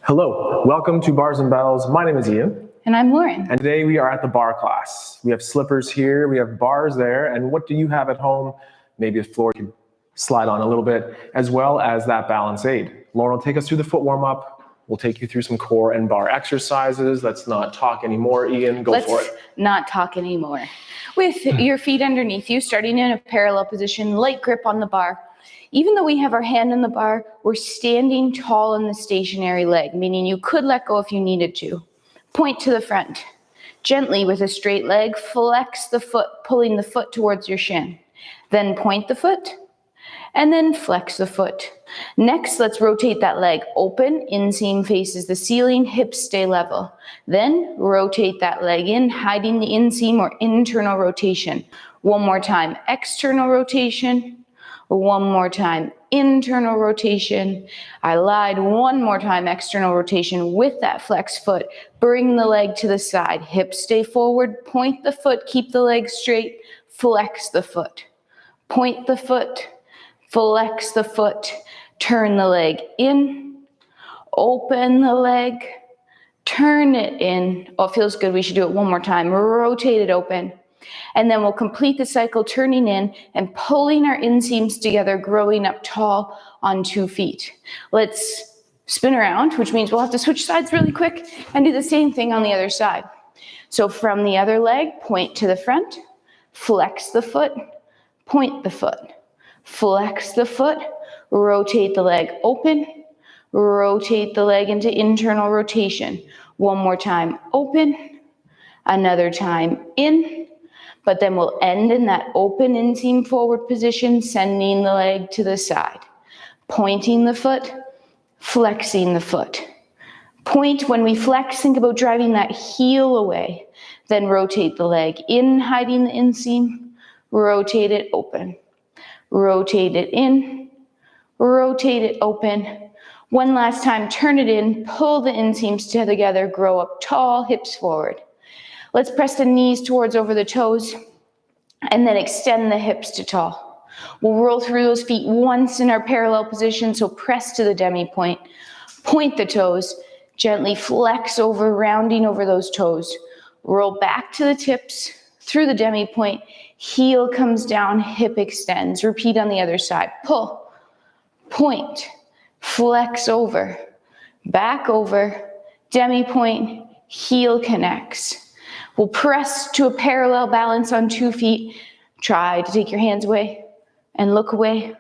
Hello, welcome to Bars and Bells. My name is Ian. And I'm Lauren. And today we are at the bar class. We have slippers here, we have bars there, and what do you have at home? Maybe a floor you can slide on a little bit, as well as that balance aid. Lauren will take us through the foot warm-up. We'll take you through some core and bar exercises. Let's not talk anymore. Ian, go for it. Let's not talk anymore. With your feet underneath you, starting in a parallel position, light grip on the bar. Even though we have our hand on the bar, we're standing tall in the stationary leg, meaning you could let go if you needed to. Point to the front. Gently with a straight leg, flex the foot, pulling the foot towards your shin. Then point the foot, and then flex the foot. Next, let's rotate that leg open, inseam faces the ceiling, hips stay level. Then rotate that leg in, hiding the inseam or internal rotation. One more time, external rotation. One more time, internal rotation. I lied. One more time, external rotation with that flex foot. Bring the leg to the side. Hips stay forward. Point the foot. Keep the leg straight. Flex the foot. Point the foot. Flex the foot. Turn the leg in. Open the leg. Turn it in. Oh, it feels good. We should do it one more time. Rotate it open. And then we'll complete the cycle turning in and pulling our inseams together, growing up tall on 2 feet. Let's spin around, which means we'll have to switch sides really quick and do the same thing on the other side. So from the other leg, point to the front, flex the foot, point the foot, flex the foot, rotate the leg open, rotate the leg into internal rotation. One more time, open, another time in. But then we'll end in that open inseam forward position, sending the leg to the side. Pointing the foot, flexing the foot. Point when we flex, think about driving that heel away. Then rotate the leg in, hiding the inseam. Rotate it open. Rotate it in. Rotate it open. One last time, turn it in, pull the inseams together, grow up tall, hips forward. Let's press the knees towards over the toes and then extend the hips to tall. We'll roll through those feet once in our parallel position, so press to the demi point. Point the toes, gently flex over, rounding over those toes. Roll back to the tips, through the demi point. Heel comes down, hip extends. Repeat on the other side. Pull, point, flex over, back over, demi point, heel connects. We'll press to a parallel balance on 2 feet. Try to take your hands away and look away.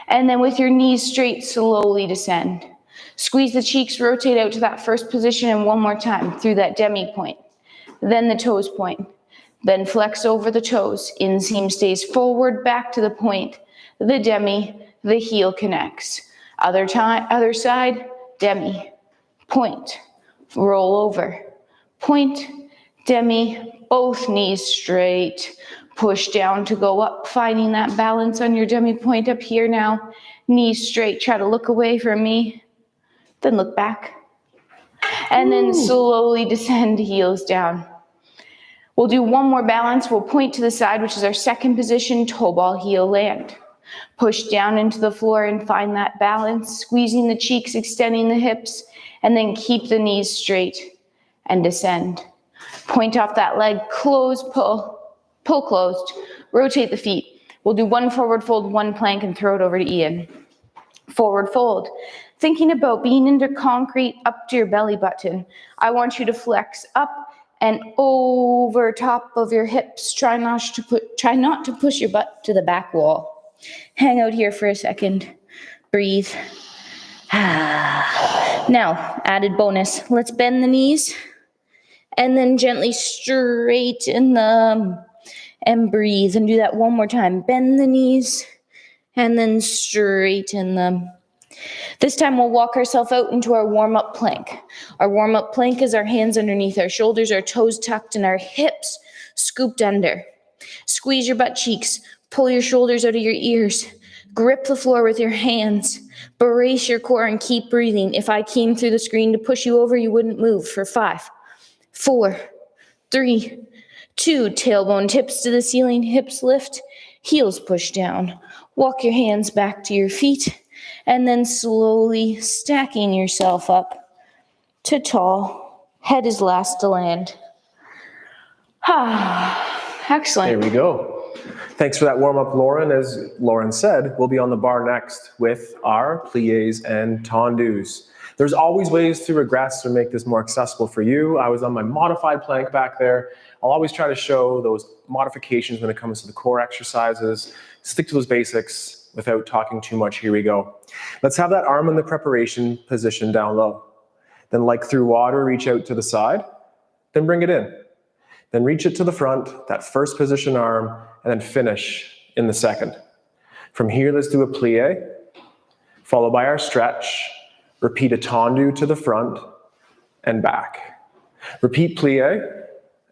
And then with your knees straight, slowly descend. Squeeze the cheeks, rotate out to that first position, and one more time through that demi point. Then the toes point. Then flex over the toes. Inseam stays forward, back to the point. The demi, the heel connects. Other side, demi, point, roll over, point, demi, both knees straight. Push down to go up, finding that balance on your demi point up here now. Knees straight, try to look away from me. Then look back. And then slowly descend, heels down. We'll do one more balance. We'll point to the side, which is our second position, toe ball, heel land. Push down into the floor and find that balance, squeezing the cheeks, extending the hips, and then keep the knees straight and descend. Point off that leg, close, pull closed, rotate the feet. We'll do one forward fold, one plank, and throw it over to Ian. Forward fold. Thinking about being into concrete up to your belly button. I want you to flex up and over top of your hips. Try not to push your butt to the back wall. Hang out here for a second. Breathe. Now, added bonus. Let's bend the knees. And then gently straighten them and breathe. And do that one more time. Bend the knees and then straighten them. This time we'll walk ourselves out into our warm-up plank. Our warm-up plank is our hands underneath our shoulders, our toes tucked, and our hips scooped under. Squeeze your butt cheeks. Pull your shoulders out of your ears. Grip the floor with your hands. Brace your core and keep breathing. If I came through the screen to push you over, you wouldn't move. For 5, 4, 3, 2, tailbone tips to the ceiling, hips lift, heels push down. Walk your hands back to your feet, and then slowly stacking yourself up to tall. Head is last to land. Excellent. There we go. Thanks for that warm-up, Lauren. As Lauren said, we'll be on the bar next with our plies and tendus. There's always ways to regress or make this more accessible for you. I was on my modified plank back there. I'll always try to show those modifications when it comes to the core exercises. Stick to those basics without talking too much. Here we go. Let's have that arm in the preparation position down low. Then, like through water, reach out to the side. Then bring it in. Then reach it to the front, that first position arm, and then finish in the second. From here, let's do a plie, followed by our stretch. Repeat a tendu to the front and back. Repeat plie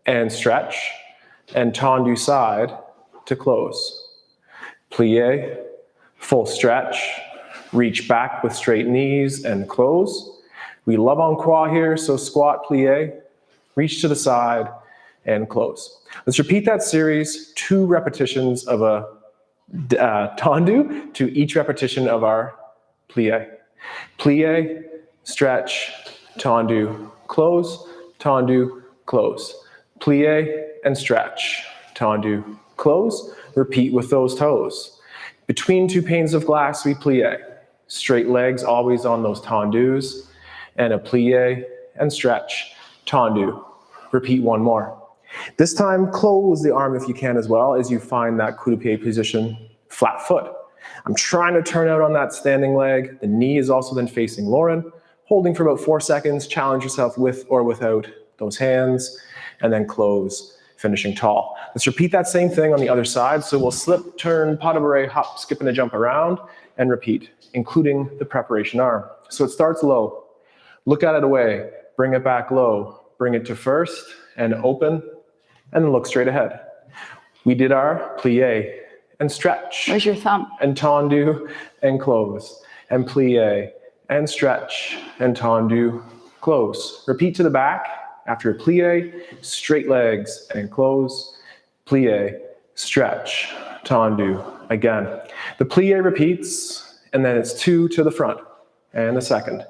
and stretch, and tendu side to close. Plie, full stretch, reach back with straight knees and close. We love en croix here, so squat, plie, reach to the side, and close. Let's repeat that series, 2 repetitions of a tendu to each repetition of our plie. Plie, stretch, tendu, close, tendu, close. Plie and stretch, tendu, close. Repeat with those toes. Between 2 panes of glass, we plie. Straight legs always on those tendus. And a plie and stretch, tendu. Repeat 1 more. This time, close the arm if you can as well as you find that coup de pied position, flat foot. I'm trying to turn out on that standing leg. The knee is also then facing Lauren. Holding for about 4 seconds, challenge yourself with or without those hands, and then close, finishing tall. Let's repeat that same thing on the other side. So we'll slip, turn, pas de bourrée, hop, skip, and a jump around, and repeat, including the preparation arm. So it starts low. Look at it away, bring it back low, bring it to first, and open, and then look straight ahead. We did our plie and stretch. Where's your thumb? And tendu and close. And plie and stretch and tendu, close. Repeat to the back. After a plie, straight legs and close. Plie, stretch, tendu. Again. The plie repeats, and then it's 2 to the front. And a second.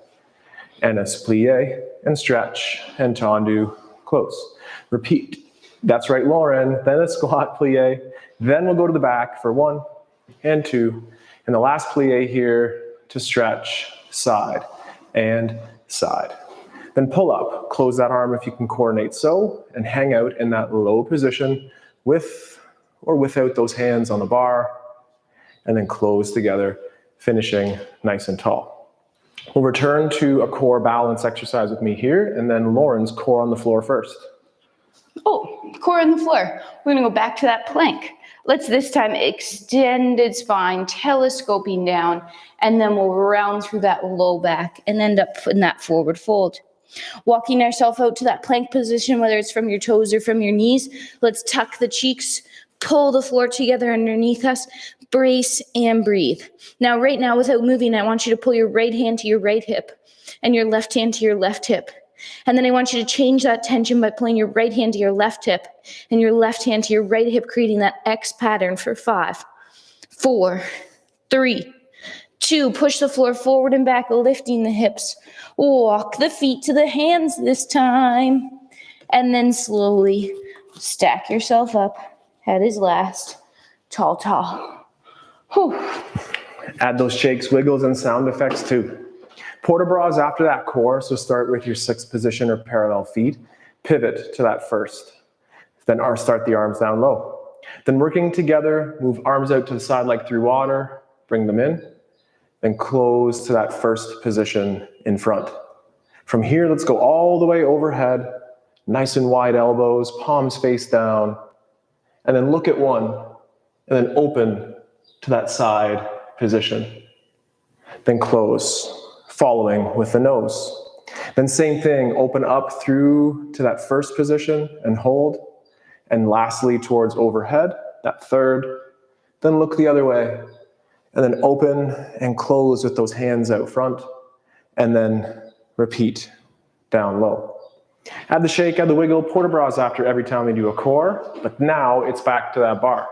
And it's plie and stretch and tendu, close. Repeat. That's right, Lauren. Then a squat plie. Then we'll go to the back for 1 and 2. And the last plie here to stretch, side and side. Then pull up, close that arm if you can coordinate so, and hang out in that low position with or without those hands on the bar. And then close together, finishing nice and tall. We'll return to a core balance exercise with me here, and then Lauren's core on the floor first. Oh, core on the floor. We're gonna go back to that plank. Let's this time extended spine, telescoping down, and then we'll round through that low back and end up in that forward fold. Walking ourselves out to that plank position, whether it's from your toes or from your knees, let's tuck the cheeks, pull the floor together underneath us, brace and breathe. Now, right now, without moving, I want you to pull your right hand to your right hip and your left hand to your left hip. And then I want you to change that tension by pulling your right hand to your left hip and your left hand to your right hip, creating that X pattern for 5, 4, 3, 2. Push the floor forward and back, lifting the hips. Walk the feet to the hands this time. And then slowly stack yourself up. Head is last. Tall, tall. Whew. Add those shakes, wiggles, and sound effects too. Port de bras after that core, so start with your 6th position or parallel feet. Pivot to that first. Then start the arms down low. Then working together, move arms out to the side like through water, bring them in. Then close to that first position in front. From here, let's go all the way overhead, nice and wide elbows, palms face down, and then look at one, and then open to that side position. Then close, following with the nose. Then same thing, open up through to that first position and hold. And lastly, towards overhead, that third. Then look the other way. And then open and close with those hands out front. And then repeat down low. Add the shake, add the wiggle, port de bras after every time we do a core. But now it's back to that bar.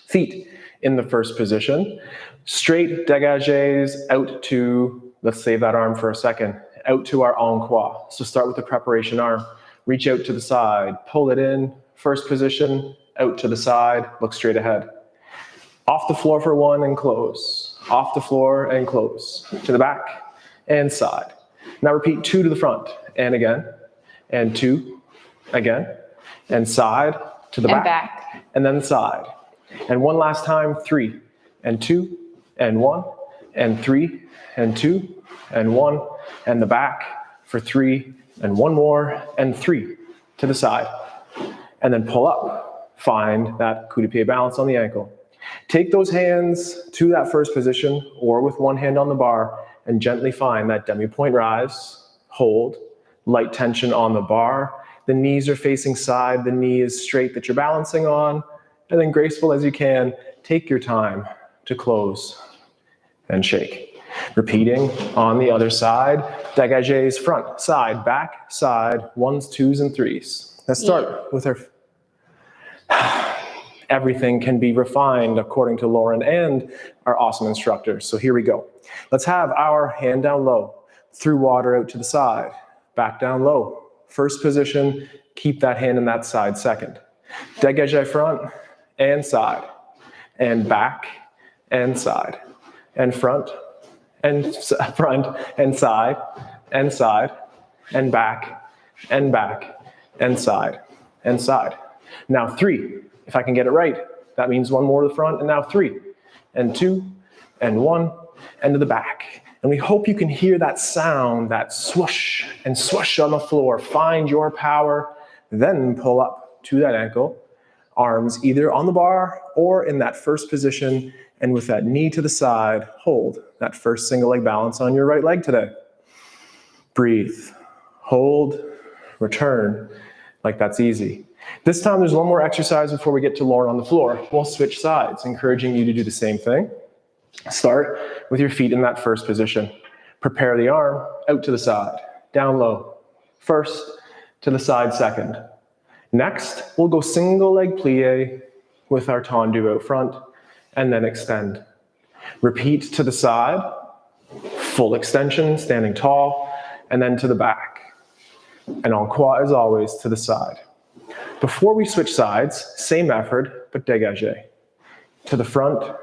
Feet in the first position. Straight dégagés out to, let's save that arm for a second, out to our en croix. So start with the preparation arm. Reach out to the side, pull it in, first position, out to the side, look straight ahead. Off the floor for one and close. Off the floor and close. To the back and side. Now repeat 2 to the front and again, and 2, again, and side, to the back, and then side. And one last time, 3, and 2, and 1, and 3, and 2, and 1, and the back for 3, and 1 more, and 3 to the side. And then pull up. Find that coup de pied balance on the ankle. Take those hands to that first position or with one hand on the bar and gently find that demi-point rise, hold, light tension on the bar. The knees are facing side, the knee is straight that you're balancing on, and then graceful as you can, take your time to close and shake. Repeating on the other side, dégagés front, side, back, side, 1s, 2s, and 3s. Let's start with our... Everything can be refined according to Lauren and our awesome instructors. So here we go. Let's have our hand down low, through water out to the side, back down low. First position, keep that hand in that side second. Dégagé front and side, and back and side, and front and side, and side, and back and side, and side. Now 3. If I can get it right, that means 1 more to the front, and now 3, and 2, and 1, and to the back. And we hope you can hear that sound, that swoosh and swoosh on the floor. Find your power, then pull up to that ankle. Arms either on the bar or in that first position, and with that knee to the side, hold that first single leg balance on your right leg today. Breathe, hold, return, like that's easy. This time there's one more exercise before we get to Lauren on the floor. We'll switch sides, encouraging you to do the same thing. Start with your feet in that first position. Prepare the arm out to the side, down low, first to the side second. Next, we'll go single leg plie with our tendu out front, and then extend. Repeat to the side, full extension, standing tall, and then to the back. And en croix as always to the side. Before we switch sides, same effort, but dégagé. To the front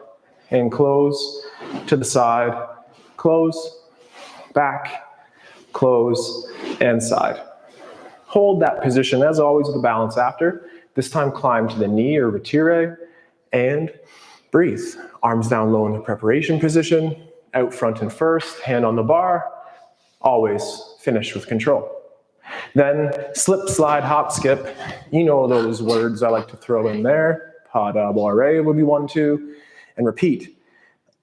and close, to the side, close, back, close, and side. Hold that position as always with a balance after. This time climb to the knee or retire and breathe. Arms down low in the preparation position, out front and first, hand on the bar, always finish with control. Then slip, slide, hop, skip. You know those words I like to throw in there. Pas de barre would be 1, 2. And repeat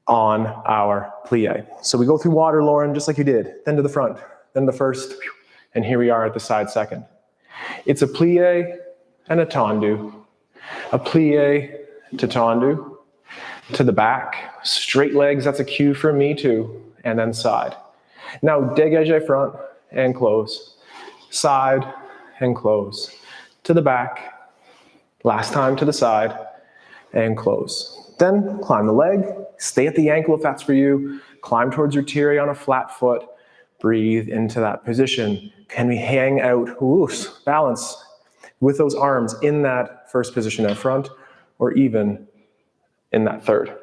on our plie. So we go through water, Lauren, just like you did. Then to the front, then the first. And here we are at the side second. It's a plie and a tendu. A plie to tendu. To the back. Straight legs, that's a cue for me too. And then side. Now dégagé front and close. Side and close. To the back. Last time to the side and close. Then climb the leg. Stay at the ankle if that's for you. Climb towards your tire on a flat foot. Breathe into that position. Can we hang out, balance with those arms in that first position in front or even in that third?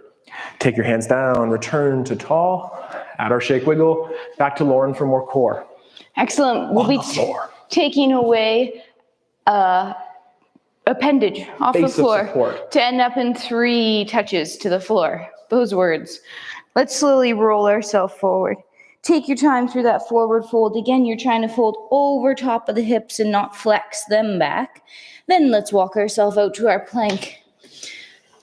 Take your hands down, return to tall. Add our shake wiggle. Back to Lauren for more core. Excellent. We'll be taking away appendage off the floor to end up in 3 touches to the floor. Those words. Let's slowly roll ourselves forward. Take your time through that forward fold. Again, you're trying to fold over top of the hips and not flex them back. Then let's walk ourselves out to our plank.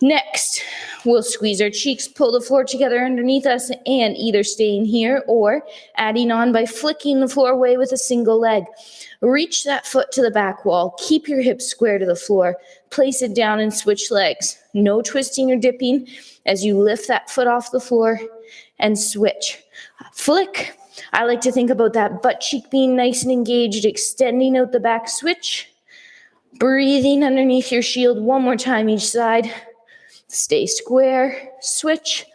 Next, we'll squeeze our cheeks, pull the floor together underneath us, and either staying here or adding on by flicking the floor away with a single leg. Reach that foot to the back wall. Keep your hips square to the floor. Place it down and switch legs. No twisting or dipping as you lift that foot off the floor and switch. Flick. I like to think about that butt cheek being nice and engaged, extending out the back switch. Breathing underneath your shield 1 more time each side. Stay square, switch.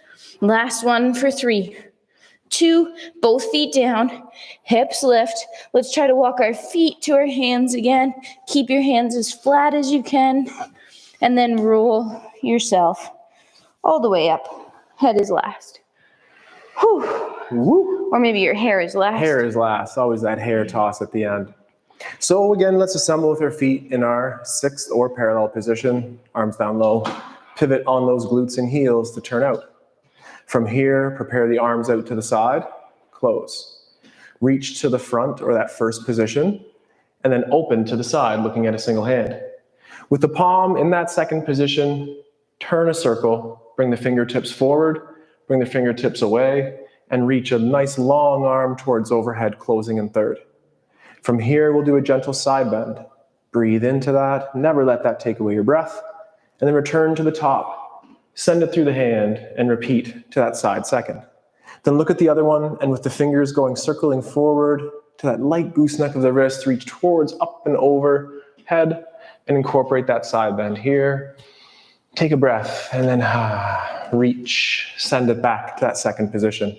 Last one for 3, 2, both feet down, hips lift. Let's try to walk our feet to our hands again. Keep your hands as flat as you can, and then roll yourself all the way up. Head is last. Whew. Woo. Or maybe your hair is last. Hair is last, always that hair toss at the end. So again, let's assemble with our feet in our 6th or parallel position, arms down low, pivot on those glutes and heels to turn out. From here, prepare the arms out to the side, close. Reach to the front or that first position, and then open to the side, looking at a single hand. With the palm in that second position, turn a circle, bring the fingertips forward, bring the fingertips away, and reach a nice long arm towards overhead, closing in third. From here, we'll do a gentle side bend. Breathe into that, never let that take away your breath, and then return to the top. Send it through the hand and repeat to that side second. Then look at the other one, and with the fingers going circling forward to that light gooseneck of the wrist, reach towards up and over head, and incorporate that side bend here. Take a breath, and then reach, send it back to that second position.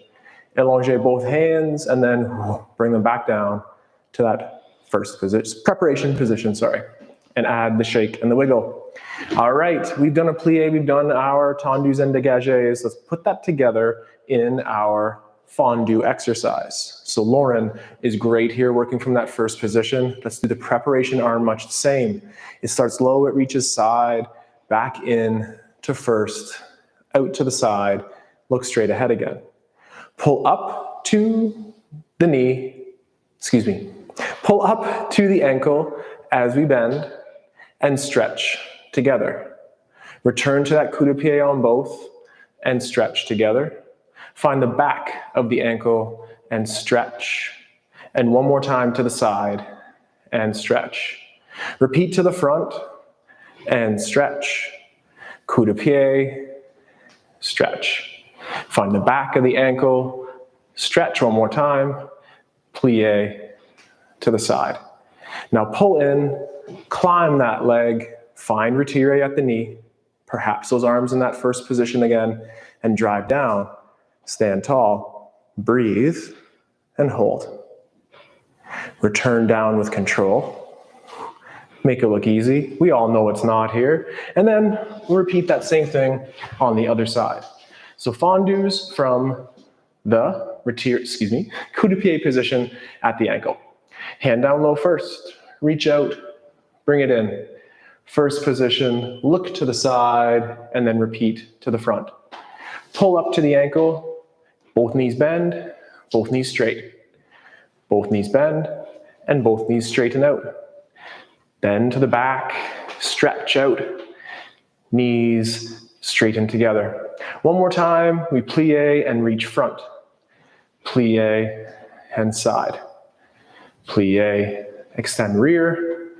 Elongate both hands, and then bring them back down to that first position, preparation position, and add the shake and the wiggle. All right, we've done a plie, we've done our tendus and dégagés. Let's put that together in our fondue exercise. So Lauren is great here working from that first position. Let's do the preparation arm much the same. It starts low, it reaches side, back in to first, out to the side, look straight ahead again. Pull up to the knee, pull up to the ankle as we bend and stretch together. Return to that coup de pied on both and stretch together. Find the back of the ankle and stretch. And one more time to the side and stretch. Repeat to the front and stretch. Coup de pied, stretch. Find the back of the ankle, stretch one more time, plie to the side. Now pull in, climb that leg, find retire at the knee, perhaps those arms in that first position again, and drive down. Stand tall, breathe, and hold. Return down with control. Make it look easy. We all know it's not here. And then repeat that same thing on the other side. So fondus from the coup de pied position at the ankle. Hand down low first, reach out, bring it in. First position, look to the side, and then repeat to the front. Pull up to the ankle, both knees bend, both knees straight. Both knees bend, and both knees straighten out. Bend to the back, stretch out, knees straighten together. One more time, we plie and reach front. Plie and side. Plie, extend rear,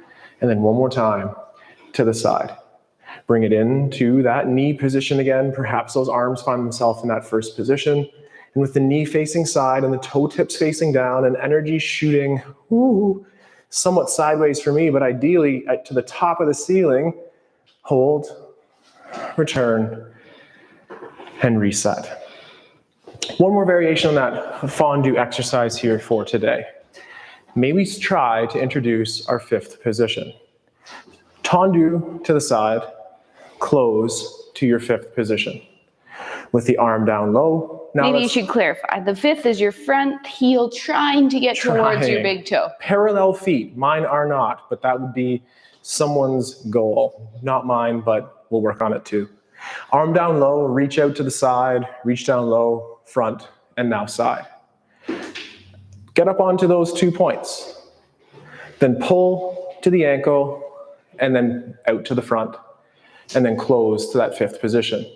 and then one more time to the side. Bring it into that knee position again. Perhaps those arms find themselves in that first position. And with the knee facing side and the toe tips facing down and energy shooting, somewhat sideways for me, but ideally to the top of the ceiling, hold, return, and reset. One more variation on that fondue exercise here for today. May we try to introduce our 5th position. Tendu to the side, close to your 5th position. With the arm down low. Now maybe you should clarify. The 5th is your front heel trying to get towards your big toe. Parallel feet. Mine are not, but that would be someone's goal. Not mine, but we'll work on it too. Arm down low, reach out to the side, reach down low, front, and now side. Get up onto those 2 points. Then pull to the ankle, and then out to the front, and then close to that 5th position.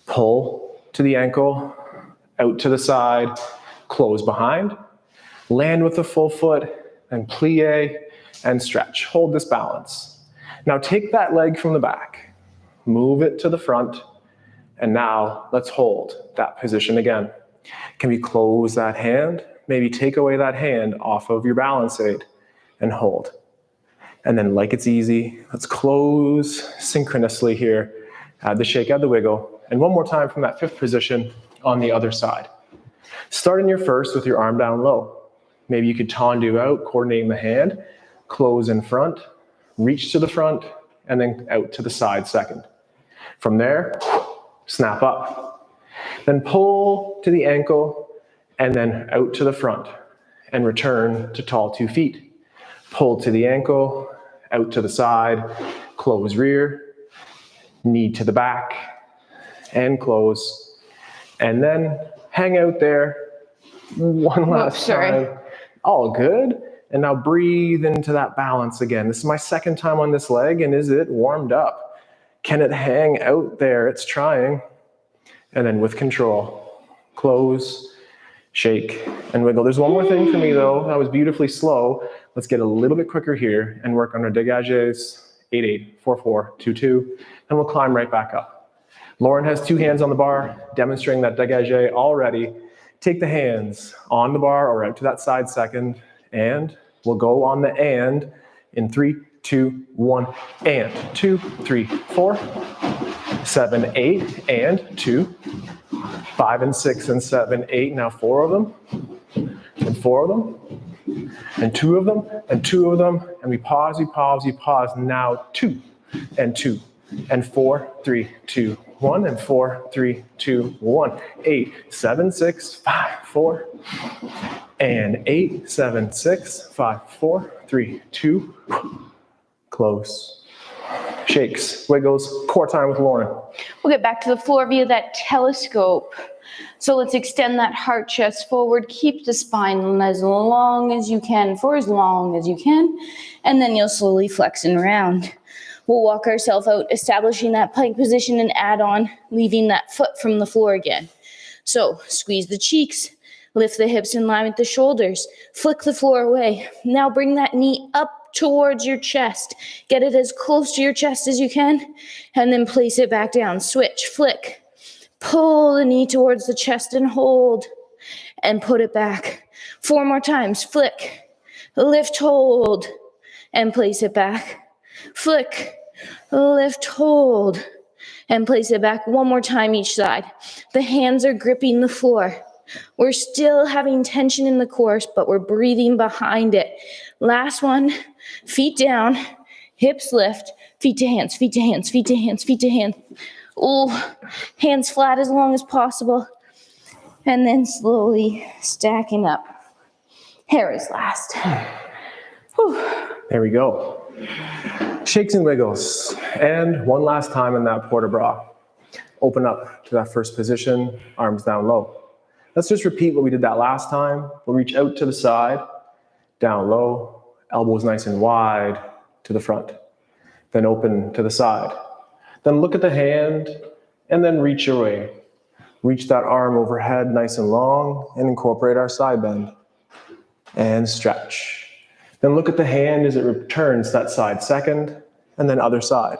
Pull to the ankle, out to the side, close behind, land with the full foot, and plie and stretch. Hold this balance. Now take that leg from the back, move it to the front, and now let's hold that position again. Can we close that hand? Maybe take away that hand off of your balance aid and hold. And then like it's easy, let's close synchronously here. Add the shake, add the wiggle. And one more time from that 5th position on the other side. Start in your first with your arm down low. Maybe you could tendu out, coordinating the hand, close in front, reach to the front, and then out to the side second. From there, snap up. Then pull to the ankle, and then out to the front, and return to tall 2 feet. Pull to the ankle, out to the side, close rear, knee to the back, and close. And then hang out there one last time. All good. And now breathe into that balance again. This is my second time on this leg, and is it warmed up? Can it hang out there? It's trying. And then with control, close, shake, and wiggle. There's one more thing for me though. That was beautifully slow. Let's get a little bit quicker here and work on our dégagés. 8-8, 4-4, 2-2, and we'll climb right back up. Lauren has 2 hands on the bar, demonstrating that dégagé already. Take the hands on the bar or out to that side second, and we'll go on the and in 3, 2, 1, and 2, 3, 4, 7, 8, and 2, 5 and 6 and 7, 8. Now 4 of them, and 4 of them, and 2 of them, and 2 of them, and we pause, you pause, you pause. Now 2, and 2, and 4, 3, 2, 1, and 4, 3, 2, 1. 8, 7, 6, 5, 4, and 8, 7, 6, 5, 4, 3, 2, close. Shakes, wiggles, core time with Lauren. We'll get back to the floor via that telescope. So let's extend that heart chest forward. Keep the spine as long as you can, for as long as you can. And then you'll slowly flex and round. We'll walk ourselves out, establishing that plank position and add on, leaving that foot from the floor again. So squeeze the cheeks, lift the hips in line with the shoulders, flick the floor away. Now bring that knee up towards your chest. Get it as close to your chest as you can, and then place it back down. Switch, flick. Pull the knee towards the chest and hold, and put it back. 4 more times. Flick, lift, hold, and place it back. Flick, lift, hold, and place it back. 1 more time each side. The hands are gripping the floor. We're still having tension in the core, but we're breathing behind it. Last one, feet down, hips lift, feet to hands, feet to hands, feet to hands, feet to hands. Ooh, hands flat as long as possible. And then slowly stacking up. Hair is last. Whew. There we go. Shakes and wiggles. And one last time in that port de bras. Open up to that first position, arms down low. Let's just repeat what we did that last time. We'll reach out to the side, down low, elbows nice and wide to the front. Then open to the side. Then look at the hand and then reach your way. Reach that arm overhead nice and long and incorporate our side bend. And stretch. Then look at the hand as it returns that side second and then other side.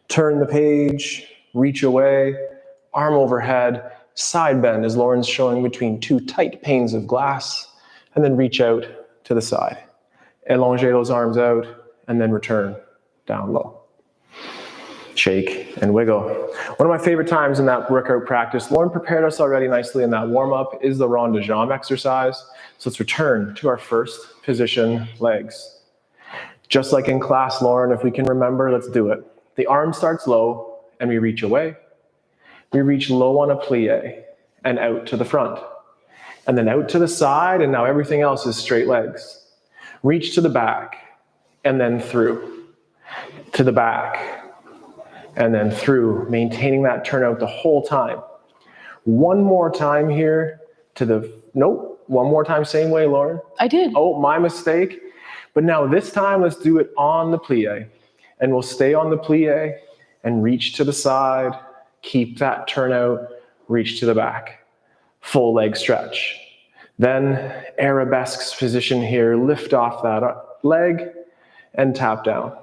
Turn the page, reach away, arm overhead, side bend as Lauren's showing between 2 tight panes of glass, and then reach out to the side. Elonge those arms out and then return down low. Shake and wiggle. One of my favorite times in that workout practice, Lauren prepared us already nicely in that warm-up, is the rond de jambe exercise. So let's return to our first position, legs. Just like in class, Lauren, if we can remember, let's do it. The arm starts low and we reach away. We reach low on a plie and out to the front. And then out to the side, and now everything else is straight legs. Reach to the back and then through. To the back and then through, maintaining that turnout the whole time. One more time here to the, nope, one more time, same way, Lauren. I did. Oh, my mistake. But now this time, let's do it on the plie. And we'll stay on the plie and reach to the side, keep that turnout, reach to the back. Full leg stretch. Then arabesque position here, lift off that leg and tap down.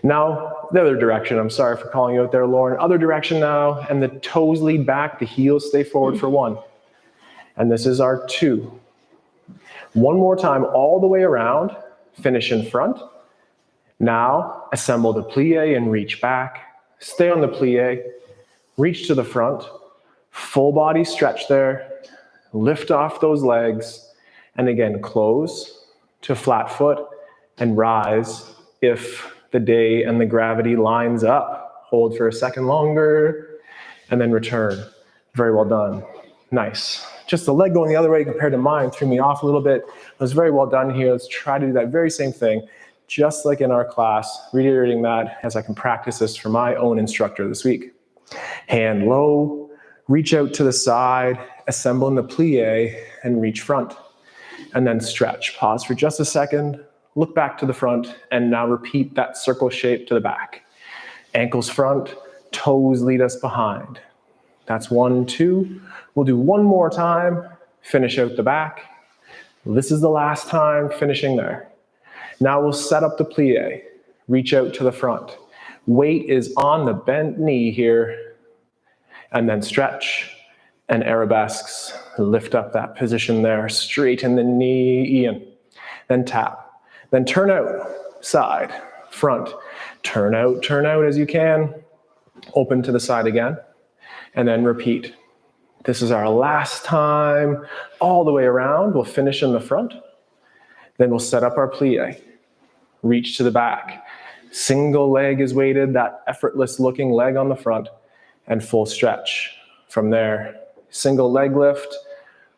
Now, the other direction. I'm sorry for calling you out there, Lauren. Other direction now, and the toes lead back, the heels stay forward for 1. And this is our 2. One more time, all the way around, finish in front. Now, assemble the plie and reach back. Stay on the plie, reach to the front, full body stretch there, Lift off those legs. And again, close to flat foot and rise if the day and the gravity lines up. Hold for a second longer and then return. Very well done. Nice. Just the leg going the other way compared to mine threw me off a little bit. It was very well done here. Let's try to do that very same thing, just like in our class, reiterating that as I can practice this for my own instructor this week. Hand low, reach out to the side, assemble in the plie, and reach front. And then stretch. Pause for just a second, look back to the front, and now repeat that circle shape to the back. Ankles front, toes lead us behind. That's 1, 2. We'll do one more time, finish out the back. This is the last time, finishing there. Now we'll set up the plie, reach out to the front. Weight is on the bent knee here, and then stretch and arabesques. Lift up that position there, straighten the knee in, then tap. Then turn out, side, front. Turn out as you can. Open to the side again, and then repeat. This is our last time, all the way around. We'll finish in the front. Then we'll set up our plie. Reach to the back. Single leg is weighted, that effortless looking leg on the front, and full stretch. From there, single leg lift,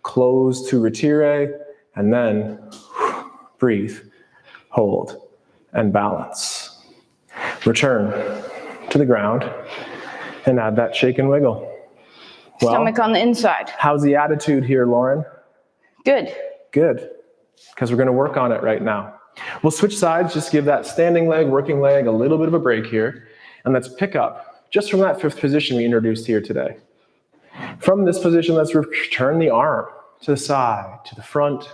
close to retire, and then breathe, hold, and balance. Return to the ground and add that shake and wiggle. Well, Stomach on the inside. how's the attitude here, Lauren? Good. Good, because we're going to work on it right now. We'll switch sides, just give that standing leg, working leg a little bit of a break here, and let's pick up just from that 5th position we introduced here today. From this position, let's return the arm to the side, to the front,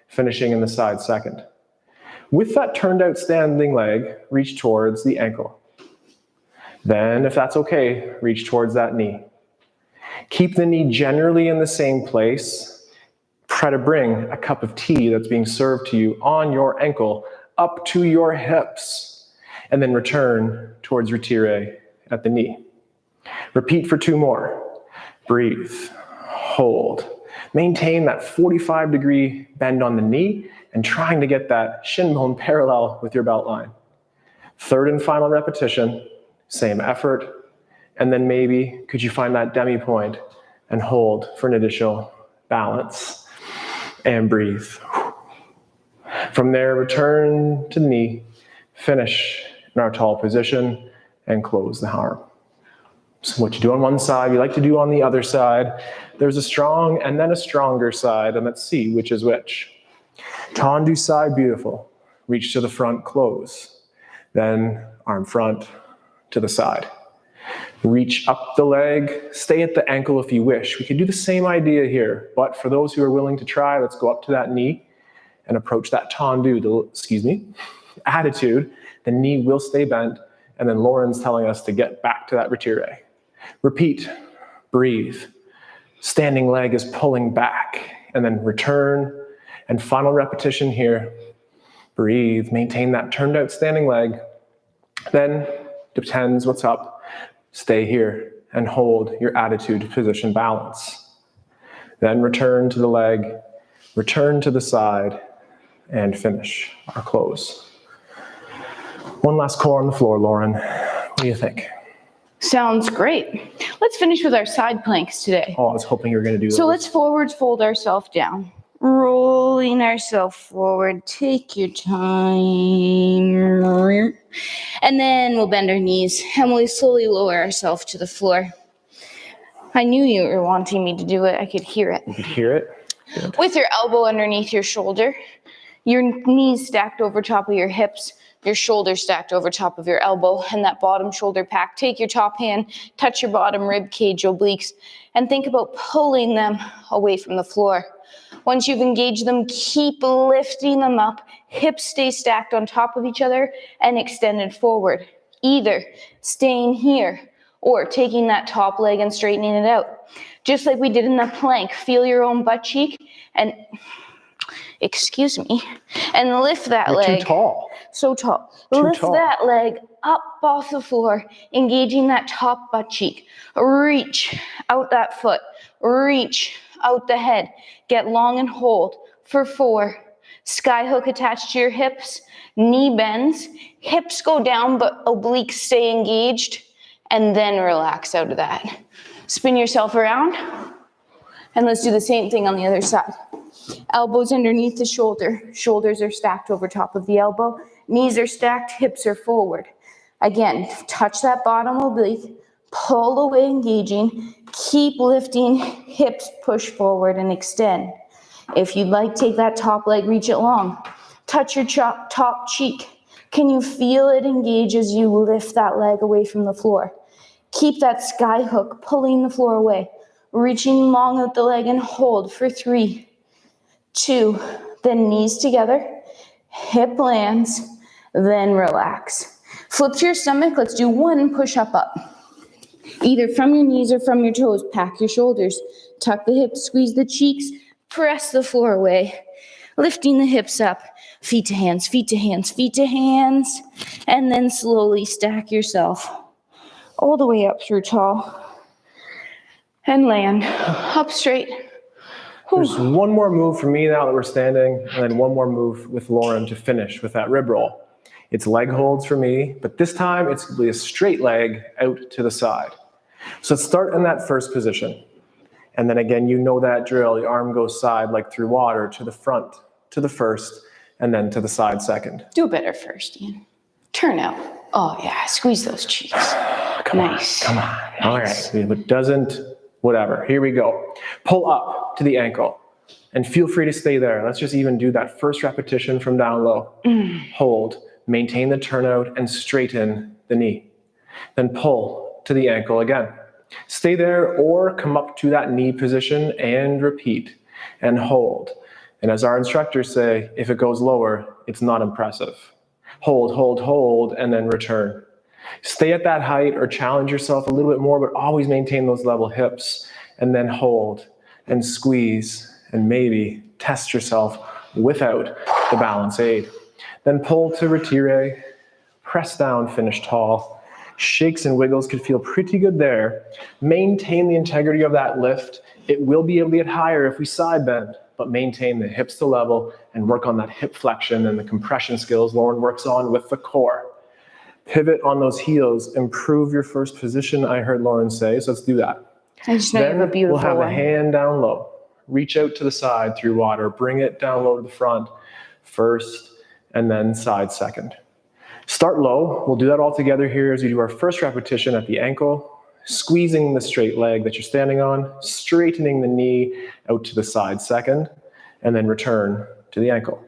finishing in the side second. With that turned out standing leg, reach towards the ankle. Then, if that's okay, reach towards that knee. Keep the knee generally in the same place. Try to bring a cup of tea that's being served to you on your ankle up to your hips, and then return towards retire at the knee. Repeat for 2 more. Breathe, hold. Maintain that 45-degree bend on the knee and trying to get that shin bone parallel with your belt line. 3rd and final repetition, same effort. And then maybe, could you find that demi point and hold for an additional balance and breathe. From there, return to the knee, finish in our tall position, and close the arm. So what you do on one side, you like to do on the other side. There's a strong and then a stronger side, and let's see which is which. Tendu side, beautiful. Reach to the front, close. Then arm front to the side. Reach up the leg, stay at the ankle if you wish. We could do the same idea here, but for those who are willing to try, let's go up to that knee and approach that tendu, attitude. The knee will stay bent, and then Lauren's telling us to get back to that retire. Repeat, breathe. Standing leg is pulling back, and then return, and final repetition here. Breathe, maintain that turned out standing leg. Then, depends what's up. Stay here and hold your attitude position balance. Then return to the leg, return to the side, and finish our close. One last core on the floor, Lauren. What do you think? Sounds great. Let's finish with our side planks today. Oh, I was hoping you were going to do that. So let's forwards fold ourselves down. Rolling ourselves forward. Take your time. And then we'll bend our knees and we'll slowly lower ourselves to the floor. I knew you were wanting me to do it. I could hear it. You could hear it? Good. With your elbow underneath your shoulder, your knees stacked over top of your hips, your shoulder stacked over top of your elbow, and that bottom shoulder pack. Take your top hand, touch your bottom rib cage obliques, and think about pulling them away from the floor. Once you've engaged them, keep lifting them up. Hips stay stacked on top of each other and extended forward. Either staying here or taking that top leg and straightening it out. Just like we did in the plank, feel your own butt cheek and, and lift that leg. You're too tall. So tall. Lift that leg up off the floor, engaging that top butt cheek. Reach out that foot. reach out the head, get long and hold for 4. Sky hook attached to your hips, knee bends, hips go down but obliques stay engaged, and then relax out of that. Spin yourself around, and let's do the same thing on the other side. Elbows underneath the shoulder, shoulders are stacked over top of the elbow, knees are stacked, hips are forward. Again, touch that bottom oblique, pull away engaging, keep lifting, hips push forward and extend. If you'd like, take that top leg, reach it long. Touch your top cheek. Can you feel it engage as you lift that leg away from the floor? Keep that sky hook pulling the floor away. Reaching long out the leg and hold for 3, 2, then knees together, hip lands, then relax. Flip to your stomach, let's do 1 push-up up. Either from your knees or from your toes, pack your shoulders, tuck the hips, squeeze the cheeks, press the floor away, lifting the hips up, feet to hands, feet to hands, feet to hands, and then slowly stack yourself all the way up through tall and land up straight. There's one more move for me now that we're standing, and then one more move with Lauren to finish with that rib roll. It's leg holds for me, but this time it's going to be a straight leg out to the side. So let's start in that first position. And then again, you know that drill. The arm goes side like through water, to the front, to the first, and then to the side second. Do better first, Ian. Turn out. Oh yeah, squeeze those cheeks. Nice. Come on. All right. If it doesn't, whatever. Here we go. Pull up to the ankle. And feel free to stay there. Let's just even do that first repetition from down low. Hold. Maintain the turnout and straighten the knee. Then pull to the ankle again. Stay there or come up to that knee position and repeat and hold. And as our instructors say, if it goes lower, it's not impressive. Hold, hold, hold, and then return. Stay at that height or challenge yourself a little bit more, but always maintain those level hips, and then hold and squeeze and maybe test yourself without the balance aid. Then pull to retire, press down, finish tall. Shakes and wiggles could feel pretty good there. Maintain the integrity of that lift. It will be able to get higher if we side bend, but maintain the hips to level and work on that hip flexion and the compression skills Lauren works on with the core. Pivot on those heels, improve your first position, I heard Lauren say, so let's do that. I just know you have a beautiful we'll have one. the hand down low. Reach out to the side through water, bring it down low to the front first, and then side second. Start low. We'll do that all together here as we do our first repetition at the ankle, squeezing the straight leg that you're standing on, straightening the knee out to the side second, and then return to the ankle.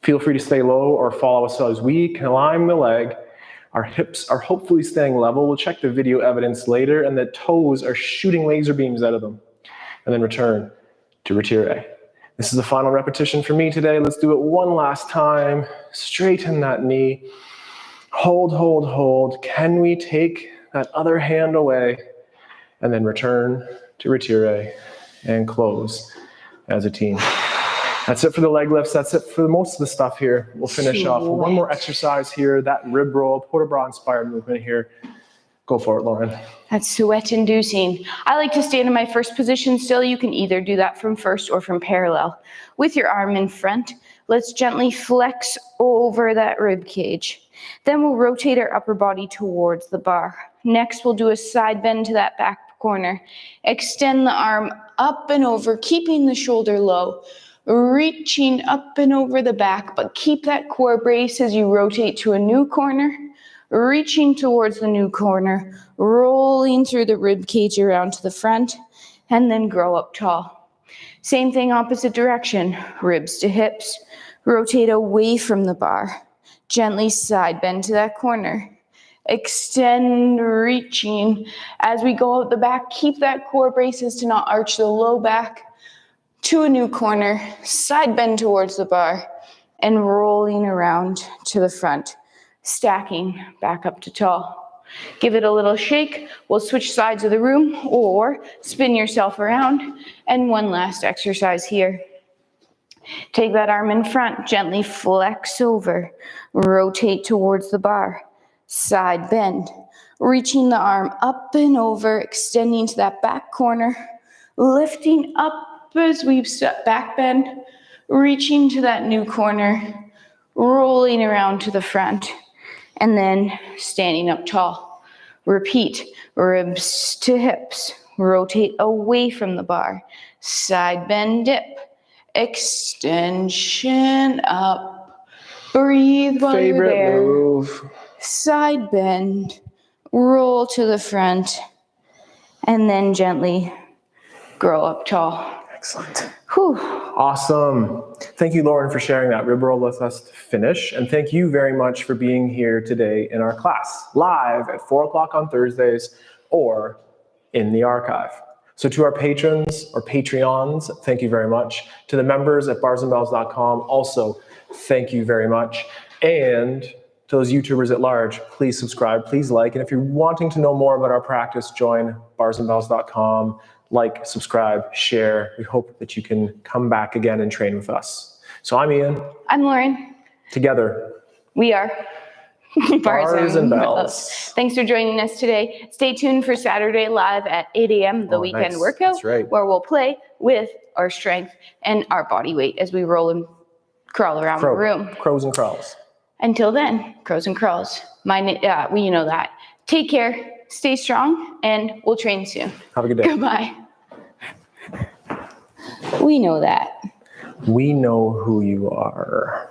Feel free to stay low or follow us as we climb the leg. Our hips are hopefully staying level. We'll check the video evidence later, and the toes are shooting laser beams out of them. And then return to retire. This is the final repetition for me today. Let's do it one last time. Straighten that knee. Hold, hold, hold. Can we take that other hand away? And then return to retire and close as a team. That's it for the leg lifts. That's it for most of the stuff here. We'll finish off with one more exercise here, that rib roll, port de bras inspired movement here. Go for it, Lauren. That's sweat inducing. I like to stand in my first position still. You can either do that from first or from parallel. With your arm in front, let's gently flex over that rib cage. Then we'll rotate our upper body towards the bar. Next, we'll do a side bend to that back corner. Extend the arm up and over, keeping the shoulder low. Reaching up and over the back, but keep that core brace as you rotate to a new corner. Reaching towards the new corner, rolling through the rib cage around to the front, and then grow up tall. Same thing, opposite direction. Ribs to hips. Rotate away from the bar. Gently side bend to that corner. Extend, reaching. As we go out the back, keep that core braces to not arch the low back. To a new corner, side bend towards the bar, and rolling around to the front, stacking back up to tall. Give it a little shake. We'll switch sides of the room or spin yourself around. And one last exercise here. Take that arm in front, gently flex over, rotate towards the bar, side bend, reaching the arm up and over, extending to that back corner, lifting up as we back bend, reaching to that new corner, rolling around to the front, and then standing up tall. Repeat, ribs to hips, rotate away from the bar, side bend dip, extension up, breathe while you're Favorite there. move. Side bend, roll to the front, and then gently grow up tall. Excellent. Whew. Awesome. Thank you, Lauren, for sharing that rib roll with us to finish. And thank you very much for being here today in our class, live at 4 o'clock on Thursdays or in the archive. So to our patrons or Patreons, thank you very much. To the members at barsandbells.com, also thank you very much. And to those YouTubers at large, please subscribe, please like. And if you're wanting to know more about our practice, join barsandbells.com. Like, subscribe, share. We hope that you can come back again and train with us. So I'm Ian. I'm Lauren. Together, We are Bars and Bells. Thanks for joining us today. Stay tuned for Saturday live at 8 a.m., the weekend nice. workout, That's right. where we'll play with our strength and our body weight as we roll and crawl around the room. Crows and crawls. Until then, crows and crawls. You know that. Take care, stay strong, and we'll train soon. Have a good day. Goodbye. We know that. We know who you are.